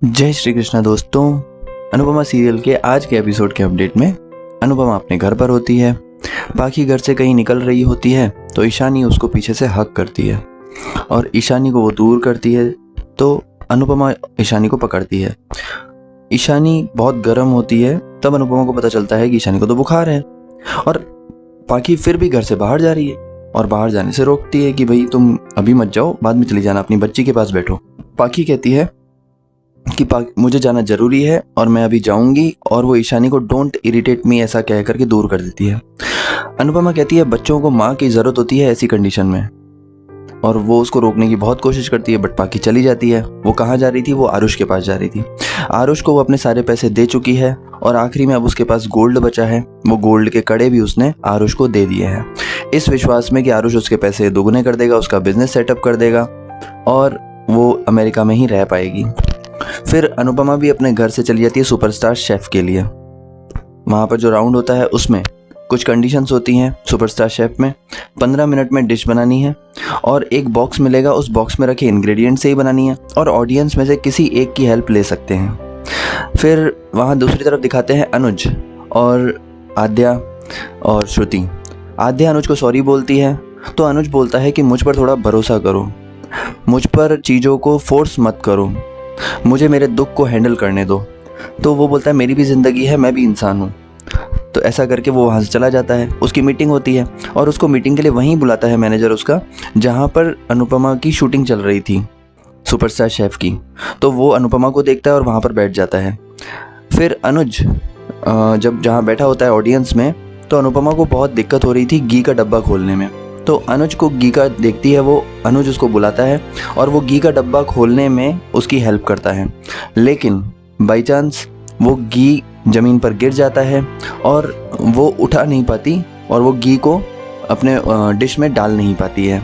जय श्री कृष्णा दोस्तों। अनुपमा सीरियल के आज के एपिसोड के अपडेट में अनुपमा अपने घर पर होती है। बाकी घर से कहीं निकल रही होती है तो ईशानी उसको पीछे से हक करती है और ईशानी को वो दूर करती है तो अनुपमा ईशानी को पकड़ती है। ईशानी बहुत गर्म होती है। तब अनुपमा को पता चलता है कि ईशानी को तो बुखार है और बाकी फिर भी घर से बाहर जा रही है और बाहर जाने से रोकती है कि भाई तुम अभी मत जाओ, बाद में चली जाना, अपनी बच्ची के पास बैठो। पाकी कहती है कि मुझे जाना जरूरी है और मैं अभी जाऊंगी, और वो ईशानी को डोंट इरिटेट मी ऐसा कह करके दूर कर देती है। अनुपमा कहती है बच्चों को माँ की ज़रूरत होती है ऐसी कंडीशन में, और वो उसको रोकने की बहुत कोशिश करती है बट पाकी चली जाती है। वो कहाँ जा रही थी? वो आरुष के पास जा रही थी। आरुष को वो अपने सारे पैसे दे चुकी है और आखिरी में अब उसके पास गोल्ड बचा है। वो गोल्ड के कड़े भी उसने आरुष को दे दिए हैं इस विश्वास में कि आरुष उसके पैसे दोगुने कर देगा, उसका बिजनेस सेटअप कर देगा और वो अमेरिका में ही रह पाएगी। फिर अनुपमा भी अपने घर से चली जाती है सुपरस्टार शेफ के लिए। वहाँ पर जो राउंड होता है उसमें कुछ कंडीशंस होती हैं। सुपरस्टार शेफ में 15 मिनट में डिश बनानी है और एक बॉक्स मिलेगा, उस बॉक्स में रखे इंग्रेडिएंट से ही बनानी है और ऑडियंस में से किसी एक की हेल्प ले सकते हैं। फिर वहाँ दूसरी तरफ दिखाते हैं अनुज और आद्या और श्रुति। आद्या अनुज को सॉरी बोलती है तो अनुज बोलता है कि मुझ पर थोड़ा भरोसा करो, मुझ पर चीज़ों को फोर्स मत करो, मुझे मेरे दुख को हैंडल करने दो। तो वो बोलता है मेरी भी ज़िंदगी है, मैं भी इंसान हूँ। तो ऐसा करके वो वहाँ से चला जाता है। उसकी मीटिंग होती है और उसको मीटिंग के लिए वहीं बुलाता है मैनेजर उसका, जहाँ पर अनुपमा की शूटिंग चल रही थी सुपरस्टार शेफ की। तो वो अनुपमा को देखता है और वहाँ पर बैठ जाता है। फिर अनुज जब जहाँ बैठा होता है ऑडियंस में, तो अनुपमा को बहुत दिक्कत हो रही थी घी का डब्बा खोलने में। तो अनुज को घी का देखती है वो, अनुज उसको बुलाता है और वो घी का डब्बा खोलने में उसकी हेल्प करता है। लेकिन बाई चांस वो घी ज़मीन पर गिर जाता है और वो उठा नहीं पाती और वो घी को अपने डिश में डाल नहीं पाती है।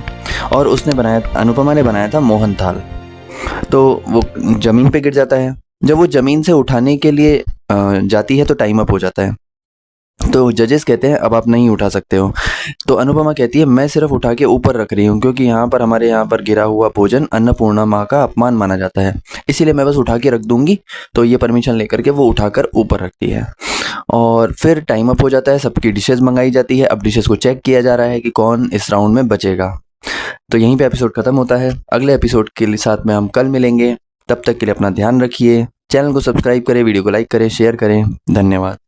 और अनुपमा ने बनाया था मोहन थाल, तो वो ज़मीन पे गिर जाता है। जब वो ज़मीन से उठाने के लिए जाती है तो टाइम अप हो जाता है। तो जजेस कहते हैं अब आप नहीं उठा सकते हो। तो अनुपमा कहती है मैं सिर्फ उठा के ऊपर रख रही हूँ क्योंकि हमारे यहाँ पर गिरा हुआ भोजन अन्नपूर्णा माँ का अपमान माना जाता है, इसीलिए मैं बस उठा के रख दूंगी। तो ये परमिशन लेकर के वो उठाकर ऊपर रखती है और फिर टाइम अप हो जाता है। सबकी डिशेस मंगाई जाती है। अब डिशेस को चेक किया जा रहा है कि कौन इस राउंड में बचेगा। तो यहीं पे एपिसोड खत्म होता है। अगले एपिसोड के साथ में हम कल मिलेंगे। तब तक के लिए अपना ध्यान रखिए, चैनल को सब्सक्राइब करें, वीडियो को लाइक करें, शेयर करें। धन्यवाद।